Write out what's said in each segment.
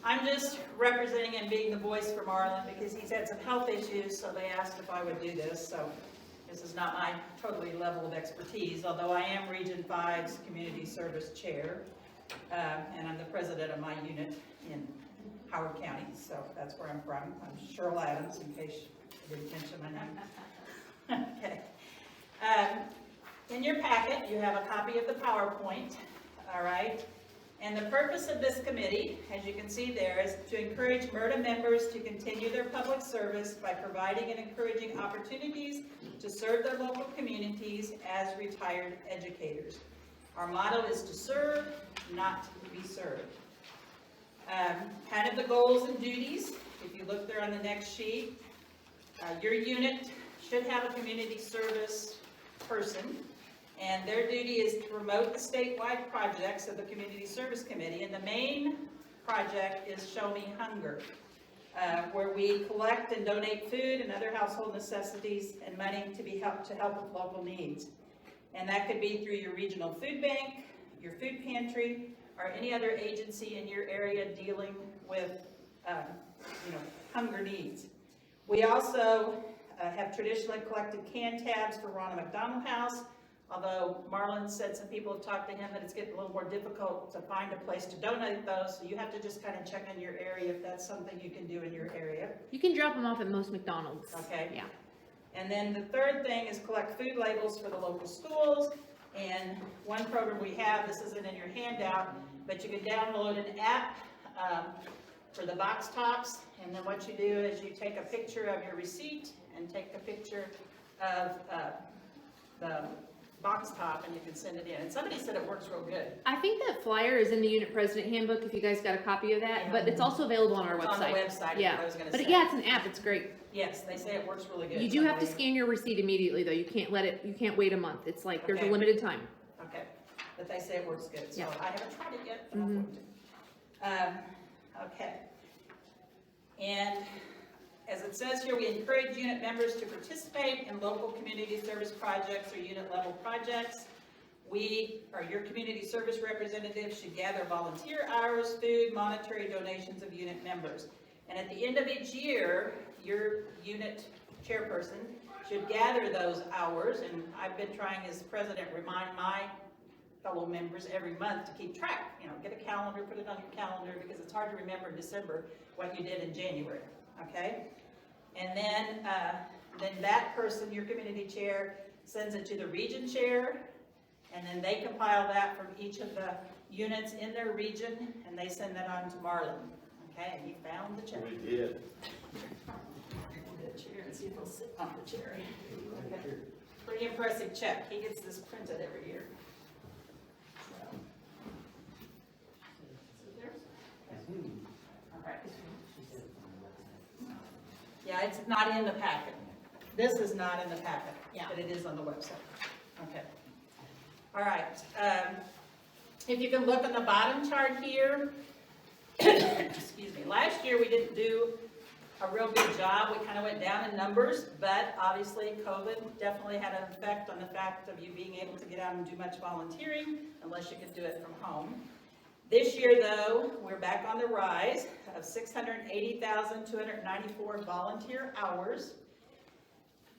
I'm just representing and being the voice for Marlon because he's had some health issues, so they asked if I would do this. So this is not my totally level of expertise, although I am Region 5's Community Service Chair, and I'm the president of my unit in Howard County, so that's where I'm from. I'm Cheryl Adams, in case you didn't mention my name. Okay. In your packet, you have a copy of the PowerPoint, all right? And the purpose of this committee, as you can see there, is to encourage MRTA members to continue their public service by providing and encouraging opportunities to serve their local communities as retired educators. Our motto is to serve, not to be served. Kind of the goals and duties, if you look there on the next sheet, your unit should have a community service person, and their duty is to promote the statewide projects of the Community Service Committee, and the main project is Show Me Hunger, where we collect and donate food and other household necessities and money to help with local needs. And that could be through your regional food bank, your food pantry, or any other agency in your area dealing with hunger needs. We also have traditionally collected can tabs for Ronald McDonald House, although Marlon said some people have talked to him that it's getting a little more difficult to find a place to donate those, so you have to just kind of check in your area if that's something you can do in your area. You can drop them off at most McDonald's. Okay. Yeah. And then the third thing is collect food labels for the local schools. And one program we have, this isn't in your handout, but you can download an app for the box tops. And then what you do is you take a picture of your receipt and take a picture of the box top, and you can send it in. And somebody said it works real good. I think that flyer is in the unit president handbook if you guys got a copy of that, Yeah. but it's also available on our It's website. on the website. Yeah, I was gonna but say. yeah, it's an app. It's great. Yes, they say it works really good. You do have to scan your receipt immediately though. You can't wait a month. It's like there's a Okay. limited time. Okay, but they say it works good, so Yeah. I haven't tried it yet, but I'm going to. Okay. And as it says here, we encourage unit members to participate in local community service projects or unit level projects. We, or your community service representatives, should gather volunteer hours, food, monetary donations of unit members. And at the end of each year, your unit chairperson should gather those hours, and I've been trying as president remind my fellow members every month to keep track. Get a calendar, put it on your calendar, because it's hard to remember in December what you did in January, okay? And then that person, your community chair, sends it to the region chair, and then they compile that from each of the units in their region, and they send that on to Marlon. Okay, and you found the chair. We did. The chair, and see if he'll sit on the chair. Okay. Pretty impressive check. He gets this printed every year. So. All right. Yeah, it's not in the packet. This is not in the packet, but it is on the website. Okay. All right. If you can look on the bottom chart here, excuse me, last year we didn't do a real good job. We kind of went down in numbers, but obviously COVID definitely had an effect on the fact of you being able to get out and do much volunteering, unless you could do it from home. This year, though, we're back on the rise of 680,294 volunteer hours.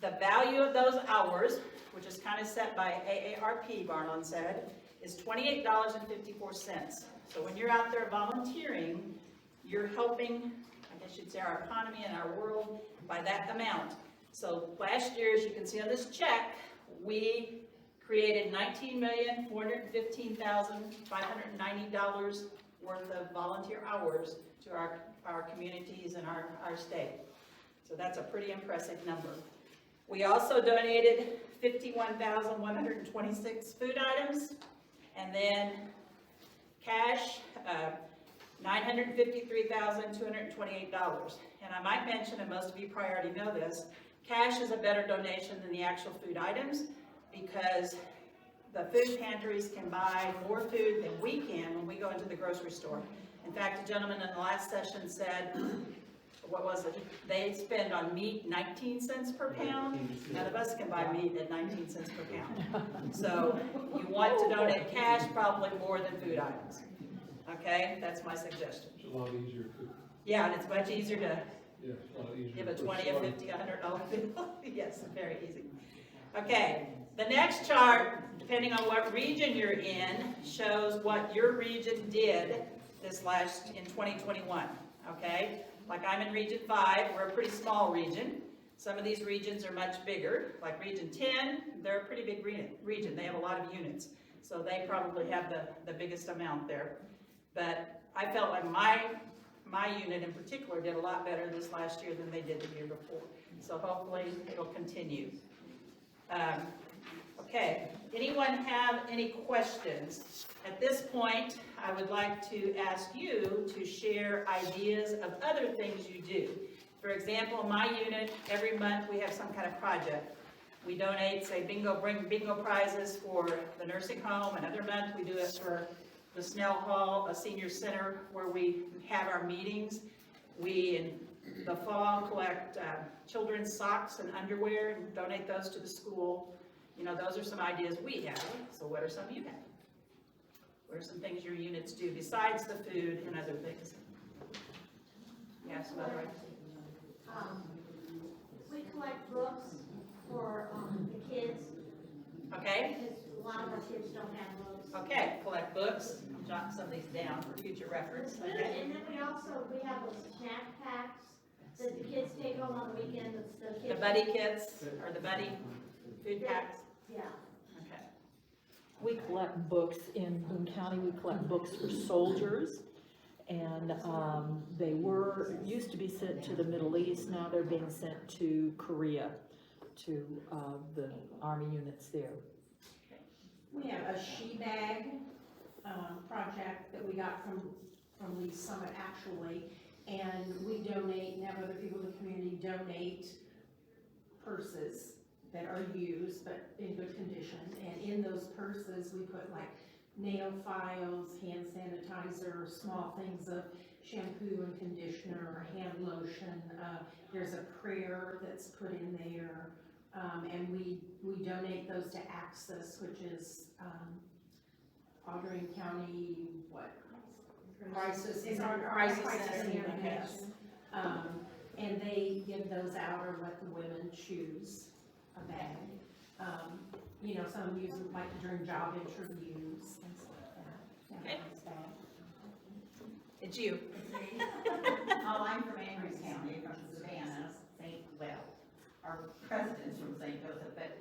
The value of those hours, which is kind of set by AARP, Marlon said, is $28.54. So when you're out there volunteering, you're helping, I guess you'd say, our economy and our world by that amount. So last year, as you can see on this check, we created $19,415,590 worth of volunteer hours to our communities and our state. So that's a pretty impressive number. We also donated 51,126 food items, and then cash, $953,228. And I might mention, and most of you probably already know this, cash is a better donation than the actual food items, because the food pantries can buy more food than we can when we go into the grocery store. In fact, a gentleman in the last session said, what was it? They spend on meat 19 cents per pound. None of us can buy meat at 19 cents per pound. So you want to donate cash, probably more than food items. Okay, that's my suggestion. It's a lot easier to, Yeah, and it's much easier to yeah, it's a lot easier. give a to 20, a persuade. 50, $100 bill. Yes, very easy. Okay, the next chart, depending on what region you're in, shows what your region did in 2021, okay? Like I'm in Region 5, we're a pretty small region. Some of these regions are much bigger, like Region 10, they're a pretty big region. They have a lot of units, so they probably have the biggest amount there. But I felt like my unit in particular did a lot better this last year than they did the year before. So hopefully it'll continue. Okay, anyone have any questions? At this point, I would like to ask you to share ideas of other things you do. For example, my unit, every month we have some kind of project. We donate, say, bring bingo prizes for the nursing home. Another month we do it for the Snell Hall, a senior center where we have our meetings. We, in the fall, collect children's socks and underwear and donate those to the school. You know, those are some ideas we have. So what are some you have? What are some things your units do besides the food and other things? Yes, Mother. We collect books for the kids, Okay, because a lot of our kids don't have books. okay, collect books, jot some of these down for future reference, okay? And then we have those snack packs that the kids take home on the weekend, that's the kids. The buddy kits, or the buddy food packs, Yeah. okay. We collect books in Boone County, we collect books for soldiers. And they used to be sent to the Middle East, now they're being sent to Korea, to the Army units there. We have a she bag project that we got from Lee Summit actually, and we donate, and have other people in the community donate purses that are used but in good condition, and in those purses we put like nail files, hand sanitizer, small things of shampoo and conditioner, hand lotion. There's a prayer that's put in there, and we donate those to Access, which is Audrain County, Crisis Center, okay. yes. And they give those out or let the women choose a bag. You know, some use them like during job interviews, things like that. Okay. Nice bag. It's you. Oh, I'm from Andrews County, from Savannah, our president's from St. Joseph, but,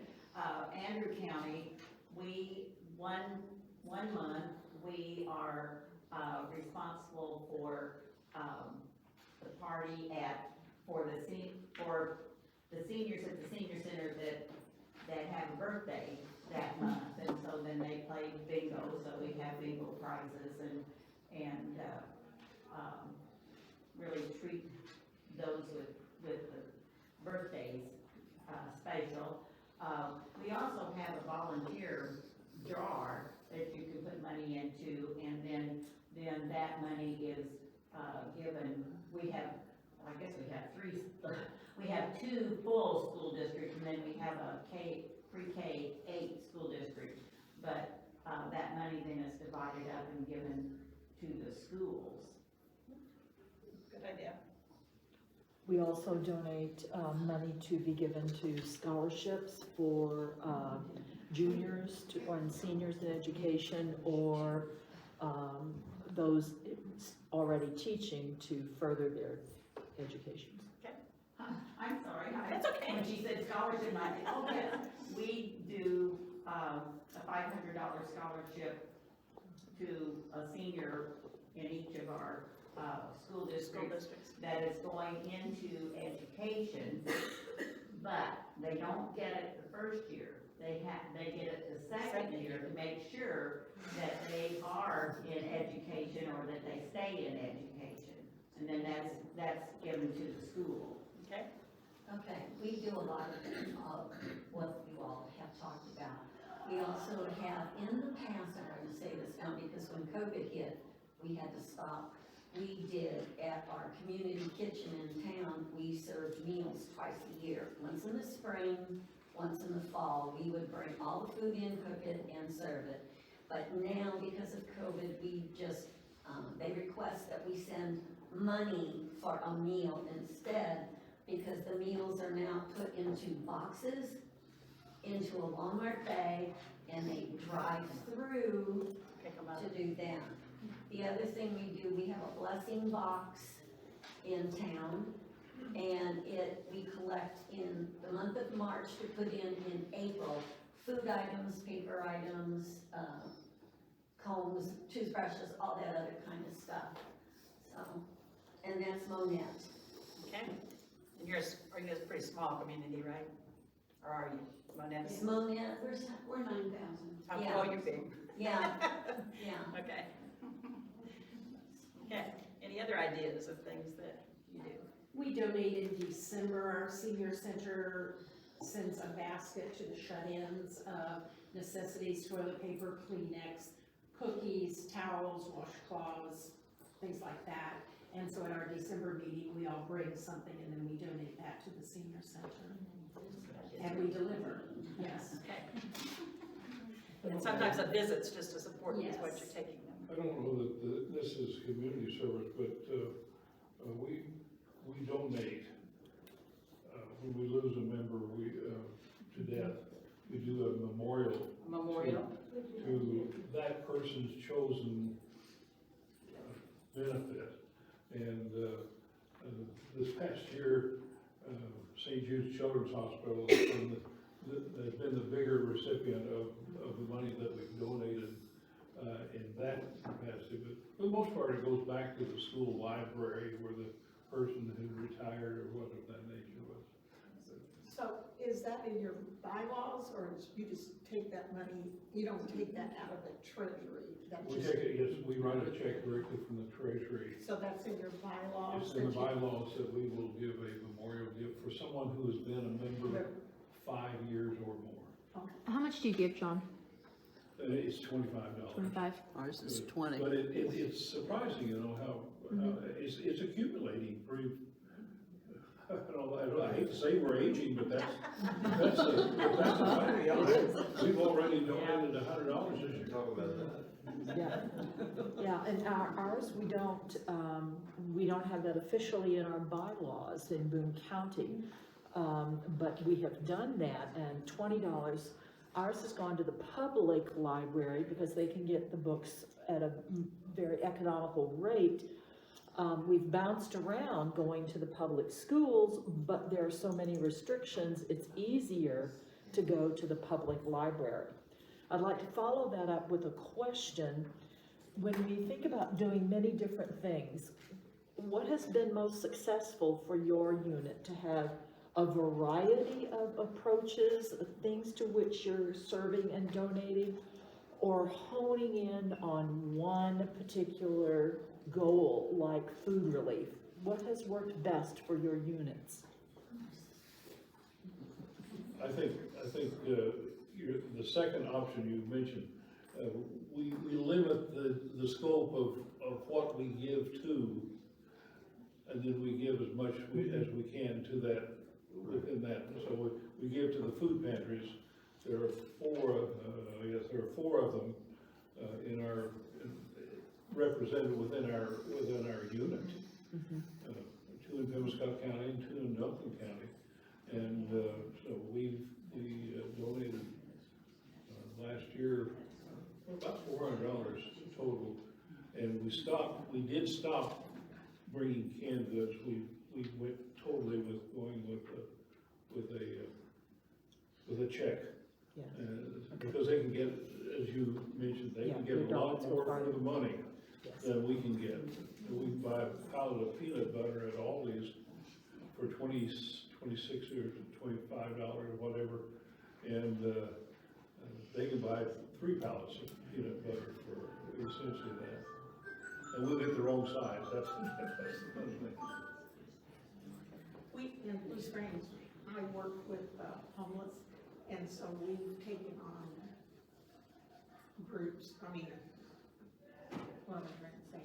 Andrew County, one month, we are, responsible for, the party for the seniors at the senior center that have a birthday that month, and so then they play bingo, so we have bingo prizes and really treat those with the birthdays special. We also have a volunteer jar that you can put money into, and then that money is given. We have we have two full school districts, and then we have a pre-K 8 school district, but that money then is divided up and given to the schools. Good idea. We also donate money to be given to scholarships for juniors and seniors in education, or those already teaching to further their educations. I'm sorry. That's okay. When she said scholarship, I said, oh yes, we do a $500 scholarship to a senior in each of our school districts that is going into education, but they don't get it the first year. They get it the second year to make sure that they are in education or that they stay in education, and then that's given to the school. Okay. Okay, we do a lot of what you all have talked about. We also have, in the past, I'm going to say this now because when COVID hit, we had to stop. We did, at our community kitchen in town, we served meals twice a year. Once in the spring, once in the fall. We would bring all the food in, cook it, and serve it. But now, because of COVID, we just They request that we send money for a meal instead, because the meals are now put into boxes, into a Walmart bag, and they drive through Pick 'em up. to do that. The other thing we do, we have a blessing box in town, and we collect in the month of March to put in April, food items, paper items, combs, toothbrushes, all that other kind of stuff. So, and that's Monette. Okay. And are you guys a pretty small community, right? Or are you? Monette's? Monette, We're 9,000. Yeah. Oh, you're big. yeah, yeah. Okay. Okay. Any other ideas of things that you do? We donate in December, our senior center sends a basket to the shut-ins of necessities, toilet paper, Kleenex, cookies, towels, washcloths, things like that. And so at our December meeting, we all bring something and then we donate that to the senior center. And we deliver, yes. Okay. And sometimes a visit's just as important as what Yes. you're taking them. I don't know that this is community service, but we donate. When we lose a member to death, we do a memorial Memorial. to that person's chosen benefit. And this past year, St. Jude's Children's Hospital has been the bigger recipient of the money that we've donated in that capacity. But for the most part, it goes back to the school library where the person who retired or what of that nature was. So is that in your bylaws, or you just take that money, you don't take that out of the treasury? That We just- take it, yes, we write a check directly from the treasury. So that's in your bylaws? It's in the that you- bylaws that we will give a memorial gift for someone who has been a member 5 years or more. How much do you give, John? And it's $25. 25? Ours is 20. But it's surprising, you know, how it's accumulating pretty. I hate to say we're aging, but that's a fact. We've already donated $100 this year. Talk about that. Yeah, and ours, we don't have that officially in our bylaws in Boone County. But we have done that, and $20, ours has gone to the public library because they can get the books at a very economical rate. We've bounced around going to the public schools, but there are so many restrictions, it's easier to go to the public library. I'd like to follow that up with a question. When we think about doing many different things, what has been most successful for your unit? To have a variety of approaches, things to which you're serving and donating, or honing in on one particular goal like food relief? What has worked best for your units? I think the second option you mentioned, we limit the scope of what we give to, and then we give as much as we can to that, within that. So we give to the food pantries. There are four of them represented within our unit. 2 in Pemmican County and 2 in Duncan County. And so we donated last year about $400 total. And we did stop bringing canned goods. We went totally with a check. Yeah. Because they can get, as you mentioned, they can Yeah, get a lot McDonald's more will for buy the money Yes. than we can get. We buy a pallet of peanut butter at Aldi's for $26 or $25 or whatever, and they can buy 3 pallets of peanut butter for essentially that. And we'll get the wrong size. That's the funny thing. We, in Blue Springs, I work with homeless, and so we've taken on groups, what am I trying to say?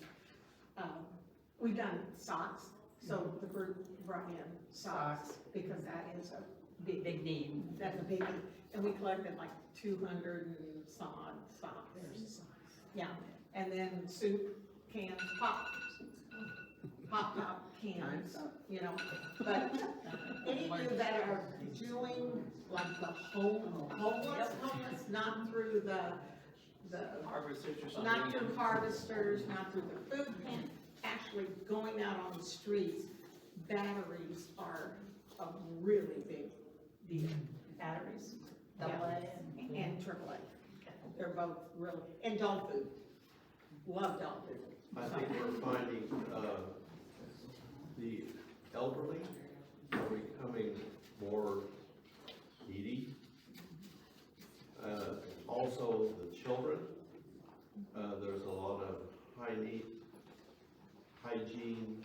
We've done socks, so the group brought in socks, because that is a Big need. that's a big need. And we collected like 200 and some odd socks. Yeah, and then soup, cans, pop top cans, you know, but any of you that are doing like the homeless, not through the Harvesters or something. not through harvesters, not through the food pantry, actually going out on the streets, batteries are a really big deal. Batteries, Yeah. And AAA. They're both really, and dog food. Love dog food. I think we're finding, the elderly are becoming more needy. Also the children, there's a lot of hygiene